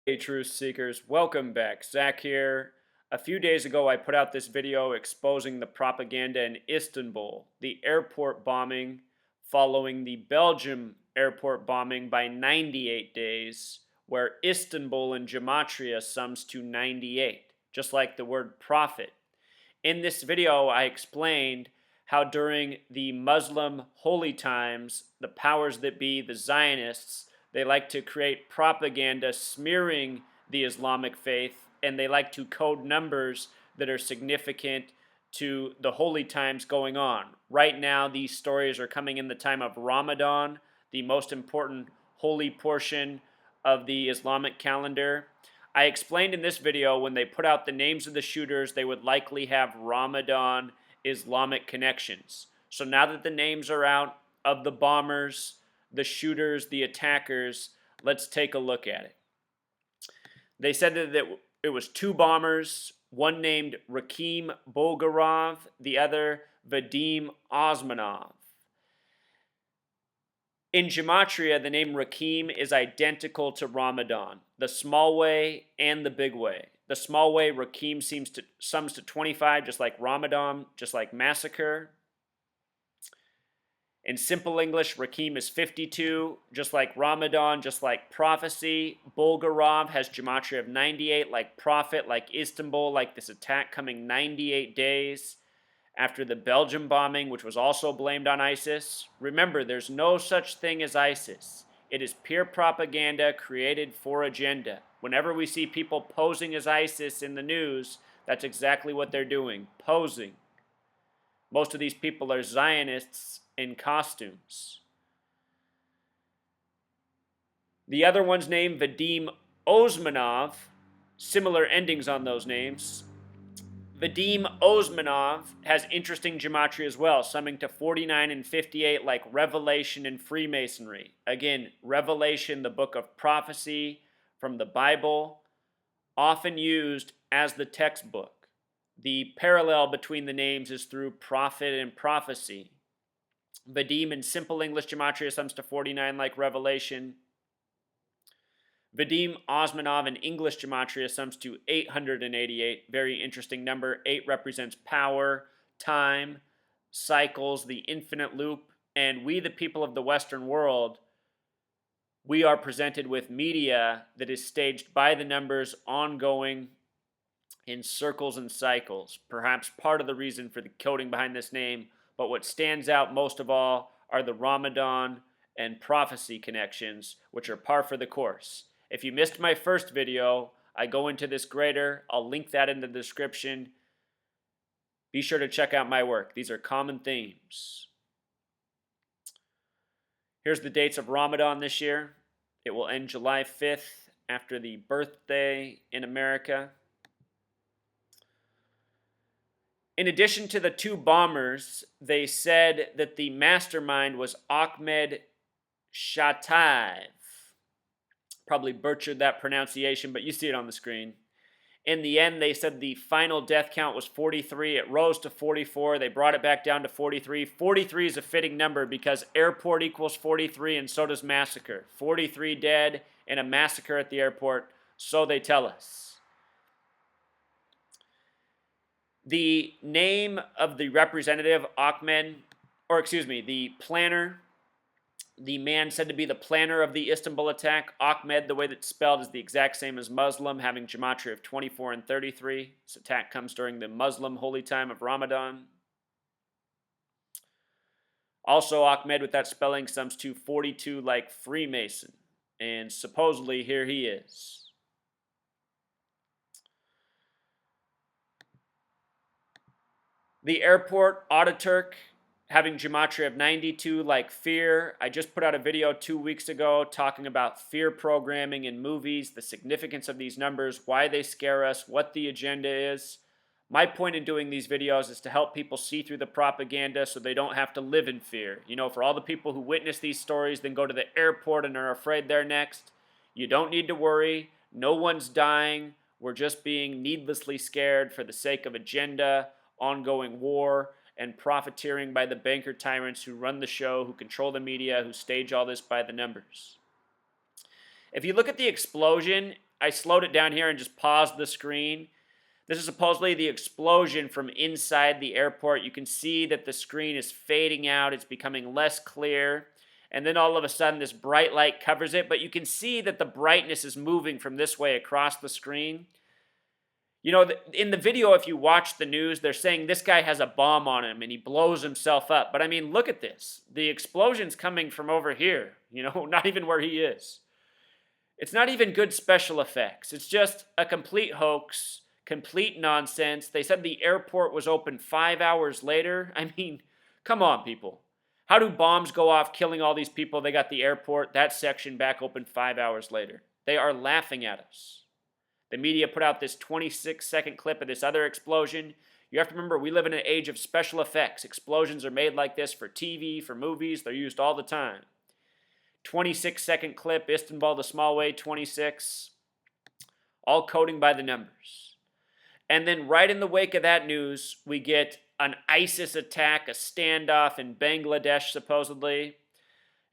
Hey, truth seekers, welcome back. Zach here. A few days ago, I put out this video exposing the propaganda in Istanbul, the airport bombing following the Belgium airport bombing by 98 days, where Istanbul in gematria sums to 98, just like the word prophet. In this video, I explained how during the Muslim holy times, the powers that be, the Zionists, they like to create propaganda smearing the Islamic faith, and they like to code numbers that are significant to the holy times going on. Right now, these stories are coming in the time of Ramadan, the most important holy portion of the Islamic calendar. I explained in this video when they put out the names of the shooters, they would likely have Ramadan Islamic connections. So now that the names are out of the bombers, the shooters, the attackers, let's take a look at it. They said that it was two bombers, one named Rakim Bolgarov, the other Vadim Osmanov. In gematria, the name Rakim is identical to Ramadan, the small way and the big way. The small way, Rakim sums to 25, just like Ramadan, just like massacre. In simple English, Rakim is 52, just like Ramadan, just like prophecy. Bulgarov has gematria of 98, like prophet, like Istanbul, like this attack coming 98 days after the Belgium bombing, which was also blamed on ISIS. Remember, there's no such thing as ISIS. It is pure propaganda created for agenda. Whenever we see people posing as ISIS in the news, that's exactly what they're doing, posing. Most of these people are Zionists in costumes. The other one's named Vadim Osmanov, similar endings on those names. Vadim Osmanov has interesting gematria as well, summing to 49 and 58 like Revelation and Freemasonry. Again, Revelation, the book of prophecy from the Bible, often used as the textbook. The parallel between the names is through prophet and prophecy. Vadim in simple English gematria sums to 49 like Revelation. Vadim Osmanov in English gematria sums to 888. Very interesting number. 8 represents power, time, cycles, the infinite loop. And we, the people of the Western world, we are presented with media that is staged by the numbers, ongoing in circles and cycles. Perhaps part of the reason for the coding behind this name, but what stands out most of all are the Ramadan and prophecy connections, which are par for the course. If you missed my first video, I go into this greater. I'll link that in the description. Be sure to check out my work. These are common themes. Here's the dates of Ramadan this year. It will end July 5th after the birthday in America. In addition to the two bombers, they said that the mastermind was Ahmed Shataev. Probably butchered that pronunciation, but you see it on the screen. In the end, they said the final death count was 43. It rose to 44. They brought it back down to 43. 43 is a fitting number because airport equals 43 and so does massacre. 43 dead in a massacre at the airport, so they tell us. The name of the representative, the planner, the man said to be the planner of the Istanbul attack, Ahmed, the way that's spelled, is the exact same as Muslim, having gematria of 24 and 33. This attack comes during the Muslim holy time of Ramadan. Also, Ahmed, with that spelling, sums to 42 like Freemason. And supposedly, here he is. The airport, Ataturk, having gematria of 92 like fear. I just put out a video 2 weeks ago talking about fear programming in movies, the significance of these numbers, why they scare us, what the agenda is. My point in doing these videos is to help people see through the propaganda so they don't have to live in fear. You know, for all the people who witness these stories, then go to the airport and are afraid they're next, you don't need to worry. No one's dying. We're just being needlessly scared for the sake of agenda, ongoing war, and profiteering by the banker tyrants who run the show, who control the media, who stage all this by the numbers. If you look at the explosion, I slowed it down here and just paused the screen. This is supposedly the explosion from inside the airport. You can see that the screen is fading out. It's becoming less clear. And then all of a sudden, this bright light covers it. But you can see that the brightness is moving from this way across the screen. You know, in the video, if you watch the news, they're saying this guy has a bomb on him and he blows himself up. But I mean, look at this. The explosion's coming from over here, you know, not even where he is. It's not even good special effects. It's just a complete hoax, complete nonsense. They said the airport was open 5 hours later. I mean, come on, people. How do bombs go off killing all these people? They got the airport, that section back open 5 hours later. They are laughing at us. The media put out this 26-second clip of this other explosion. You have to remember, we live in an age of special effects. Explosions are made like this for TV, for movies. They're used all the time. 26-second clip, Istanbul the small way, 26. All coding by the numbers. And then right in the wake of that news, we get an ISIS attack, a standoff in Bangladesh, supposedly.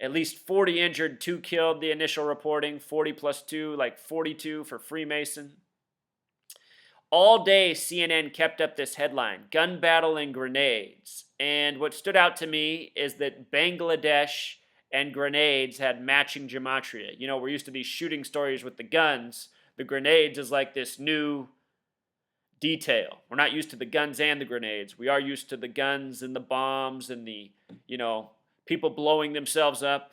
At least 40 injured, 2 killed, the initial reporting. 40 plus 2, like 42 for Freemason. All day, CNN kept up this headline, gun battle and grenades. And what stood out to me is that Bangladesh and grenades had matching gematria. You know, we're used to these shooting stories with the guns. The grenades is like this new detail. We're not used to the guns and the grenades. We are used to the guns and the bombs and the, you know, people blowing themselves up.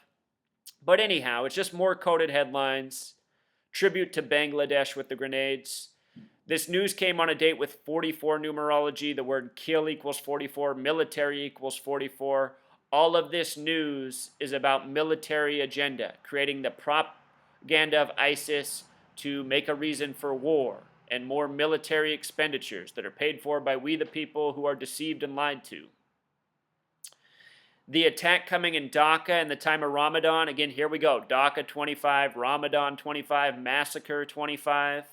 But anyhow, it's just more coded headlines. Tribute to Bangladesh with the grenades. This news came on a date with 44 numerology. The word kill equals 44. Military equals 44. All of this news is about military agenda, creating the propaganda of ISIS to make a reason for war and more military expenditures that are paid for by we the people who are deceived and lied to. The attack coming in Dhaka in the time of Ramadan. Again, here we go. Dhaka 25, Ramadan 25, Massacre 25.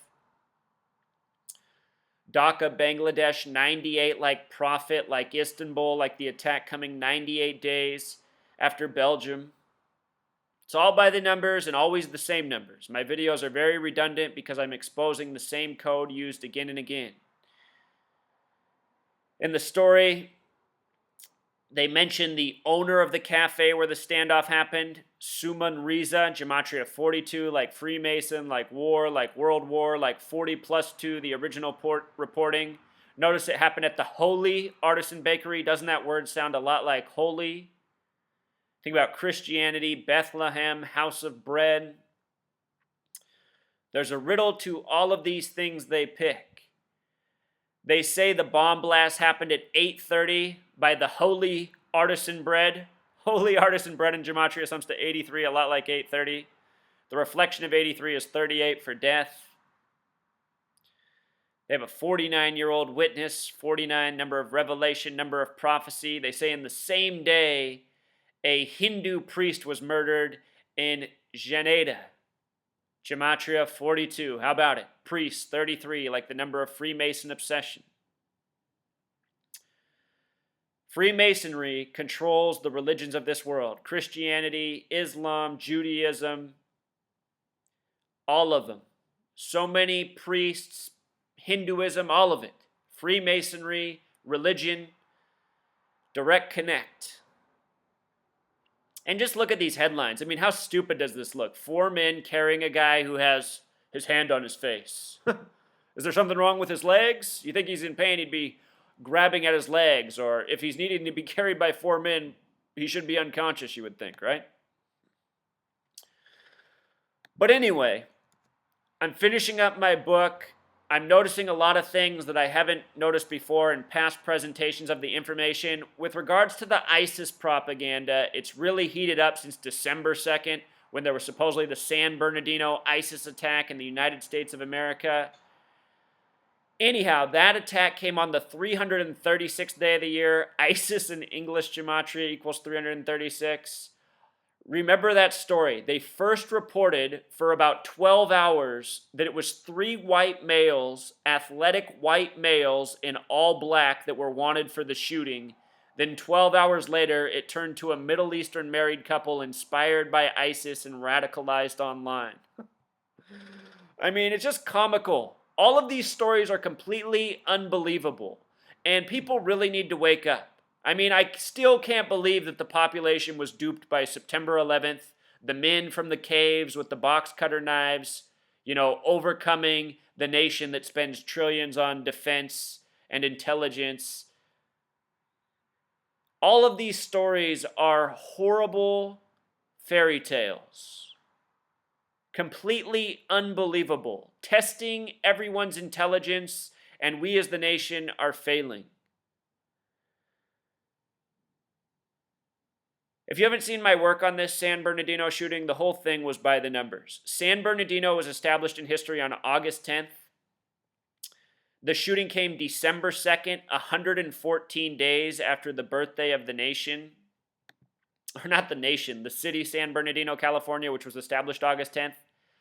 Dhaka, Bangladesh 98, like Prophet, like Istanbul, like the attack coming 98 days after Belgium. It's all by the numbers and always the same numbers. My videos are very redundant because I'm exposing the same code used again and again. In the story, they mention the owner of the cafe where the standoff happened, Suman Riza, gematria 42, like Freemason, like war, like World War, like 40 plus 2, the original reporting. Notice it happened at the Holy Artisan Bakery. Doesn't that word sound a lot like holy? Think about Christianity, Bethlehem, house of bread. There's a riddle to all of these things they pick. They say the bomb blast happened at 8:30 by the Holy Artisan Bread. Holy Artisan Bread in gematria sums to 83, a lot like 8:30. The reflection of 83 is 38 for death. They have a 49-year-old witness, 49, number of revelation, number of prophecy. They say in the same day, a Hindu priest was murdered in Janeda. Gematria 42. How about it? Priest 33, like the number of Freemason obsession. Freemasonry controls the religions of this world. Christianity, Islam, Judaism, all of them. So many priests, Hinduism, all of it. Freemasonry, religion, direct connect. And just look at these headlines. I mean, how stupid does this look? 4 men carrying a guy who has his hand on his face. Is there something wrong with his legs? You think he's in pain, he'd be grabbing at his legs. Or if he's needing to be carried by 4 men, he should be unconscious, you would think, right? But anyway, I'm finishing up my book. I'm noticing a lot of things that I haven't noticed before in past presentations of the information. With regards to the ISIS propaganda, it's really heated up since December 2nd, when there was supposedly the San Bernardino ISIS attack in the United States of America. Anyhow, that attack came on the 336th day of the year. ISIS in English gematria equals 336. Remember that story. They first reported for about 12 hours that it was 3 white males, athletic white males in all black that were wanted for the shooting. Then 12 hours later, it turned to a Middle Eastern married couple inspired by ISIS and radicalized online. I mean, it's just comical. All of these stories are completely unbelievable, and people really need to wake up. I mean, I still can't believe that the population was duped by September 11th, the men from the caves with the box cutter knives, overcoming the nation that spends trillions on defense and intelligence. All of these stories are horrible fairy tales. Completely unbelievable. Testing everyone's intelligence, and we as the nation are failing. If you haven't seen my work on this San Bernardino shooting, the whole thing was by the numbers. San Bernardino was established in history on August 10th. The shooting came December 2nd, 114 days after the birthday of the nation. Or not the nation, the city San Bernardino, California, which was established August 10th.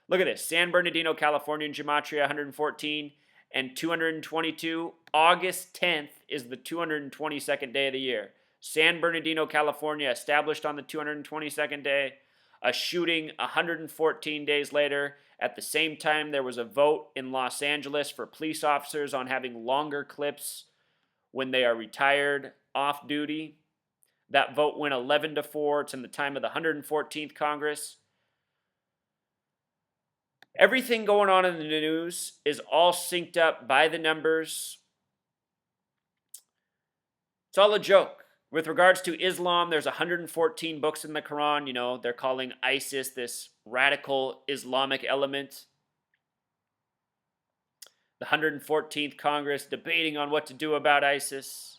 Look at this. San Bernardino, California in gematria, 114 and 222. August 10th is the 222nd day of the year. San Bernardino, California, established on the 222nd day. A shooting 114 days later. At the same time, there was a vote in Los Angeles for police officers on having longer clips when they are retired off duty. That vote went 11-4. It's in the time of the 114th Congress. Everything going on in the news is all synced up by the numbers. It's all a joke. With regards to Islam, there's 114 books in the Quran. They're calling ISIS this radical Islamic element. The 114th Congress debating on what to do about ISIS.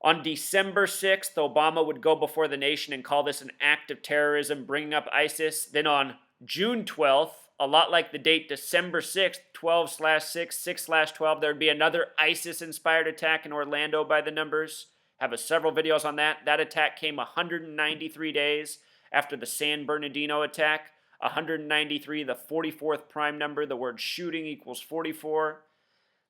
On December 6th, Obama would go before the nation and call this an act of terrorism, bringing up ISIS. Then on June 12th, a lot like the date December 6th, 12/6, 6/12, there would be another ISIS-inspired attack in Orlando by the numbers. Have several videos on that. That attack came 193 days after the San Bernardino attack. 193, the 44th prime number. The word shooting equals 44.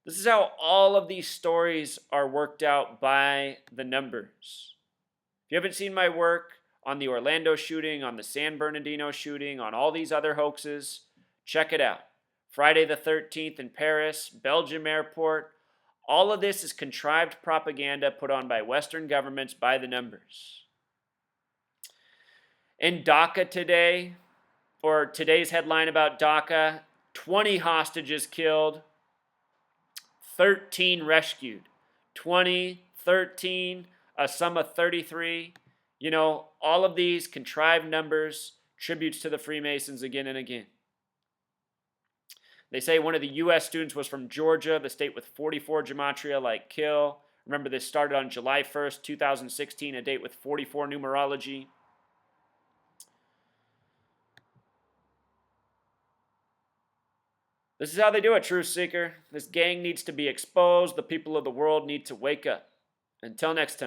This is how all of these stories are worked out by the numbers. If you haven't seen my work on the Orlando shooting, on the San Bernardino shooting, on all these other hoaxes, check it out. Friday the 13th in Paris, Belgium airport. All of this is contrived propaganda put on by Western governments by the numbers. In Dhaka today, or today's headline about Dhaka, 20 hostages killed, 13 rescued. 20, 13, a sum of 33. All of these contrived numbers, tributes to the Freemasons again and again. They say one of the U.S. students was from Georgia, the state with 44 gematria like kill. Remember, this started on July 1st, 2016, a date with 44 numerology. This is how they do it, Truth Seeker. This gang needs to be exposed. The people of the world need to wake up. Until next time.